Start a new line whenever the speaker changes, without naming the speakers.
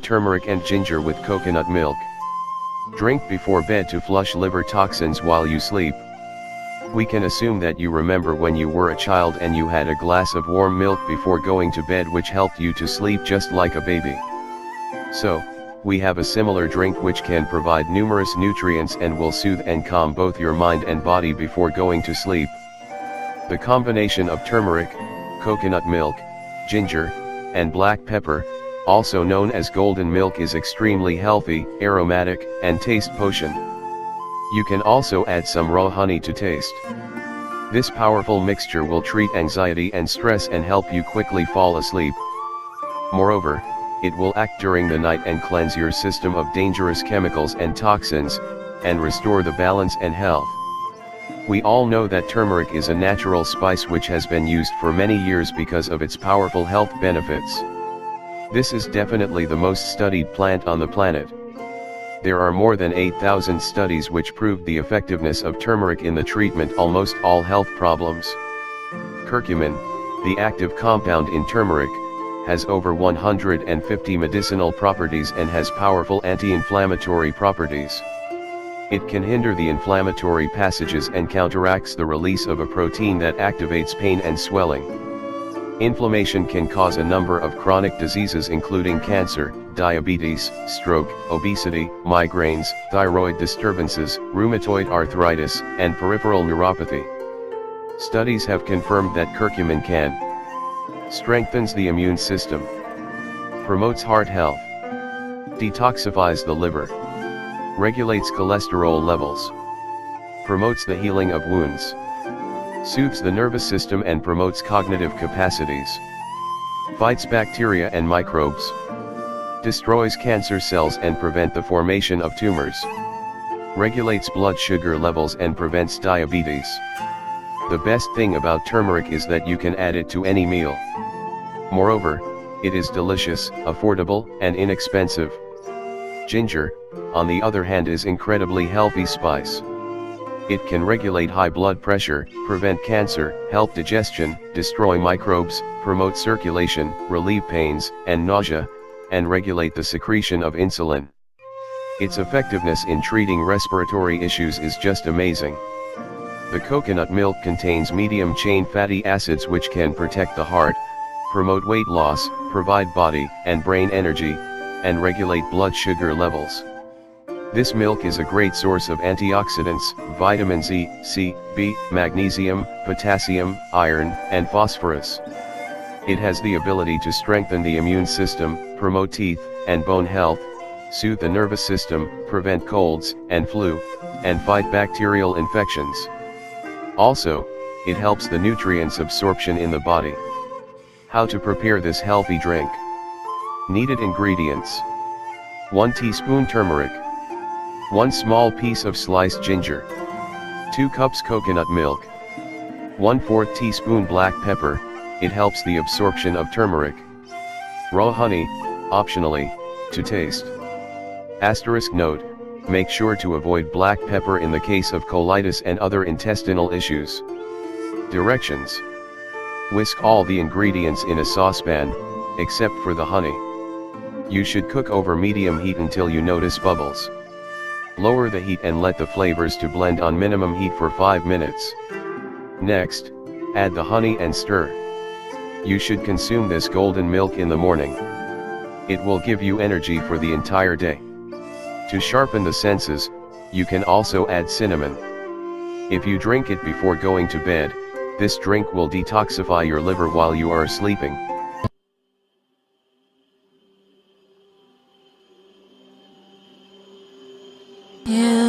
Turmeric and ginger with coconut milk. Drink before bed to flush liver toxins while you sleep. We can assume that you remember when you were a child and you had a glass of warm milk before going to bed, which helped you to sleep just like a baby. So, we have a similar drink which can provide numerous nutrients and will soothe and calm both your mind and body before going to sleep. The combination of turmeric, coconut milk, ginger, and black pepper, also known as golden milk, is extremely healthy, aromatic, and taste potion. You can also add some raw honey to taste. This powerful mixture will treat anxiety and stress and help you quickly fall asleep. Moreover, it will act during the night and cleanse your system of dangerous chemicals and toxins, and restore the balance and health. We all know that turmeric is a natural spice which has been used for many years because of its powerful health benefits. This is definitely the most studied plant on the planet. There are more than 8,000 studies which proved the effectiveness of turmeric in the treatment almost all health problems. Curcumin, the active compound in turmeric, has over 150 medicinal properties and has powerful anti-inflammatory properties. It can hinder the inflammatory passages and counteracts the release of a protein that activates pain and swelling. Inflammation can cause a number of chronic diseases including cancer, diabetes, stroke, obesity, migraines, thyroid disturbances, rheumatoid arthritis, and peripheral neuropathy. Studies have confirmed that curcumin can strengthens the immune system, promotes heart health, detoxifies the liver, regulates cholesterol levels, promotes the healing of wounds, soothes the nervous system and promotes cognitive capacities, fights bacteria and microbes, destroys cancer cells and prevent the formation of tumors, regulates blood sugar levels and prevents diabetes. The best thing about turmeric is that you can add it to any meal. Moreover, it is delicious, affordable, and inexpensive. Ginger, on the other hand, is incredibly healthy spice. It can regulate high blood pressure, prevent cancer, help digestion, destroy microbes, promote circulation, relieve pains and nausea, and regulate the secretion of insulin. Its effectiveness in treating respiratory issues is just amazing. The coconut milk contains medium-chain fatty acids which can protect the heart, promote weight loss, provide body and brain energy, and regulate blood sugar levels. This milk is a great source of antioxidants, vitamin Z, C, B, magnesium, potassium, iron, and phosphorus. It has the ability to strengthen the immune system, promote teeth and bone health, soothe the nervous system, prevent colds and flu, and fight bacterial infections. Also, it helps the nutrients absorption in the body. How to prepare this healthy drink? Needed ingredients: 1 teaspoon turmeric, 1 small piece of sliced ginger, 2 cups coconut milk, 1/4 teaspoon black pepper, it helps the absorption of turmeric. Raw honey, optionally, to taste. Asterisk note, make sure to avoid black pepper in the case of colitis and other intestinal issues. Directions: whisk all the ingredients in a saucepan, except for the honey. You should cook over medium heat until you notice bubbles. Lower the heat and let the flavors to blend on minimum heat for 5 minutes. Next, add the honey and stir. You should consume this golden milk in the morning. It will give you energy for the entire day. To sharpen the senses, you can also add cinnamon. If you drink it before going to bed, this drink will detoxify your liver while you are sleeping.
Yeah.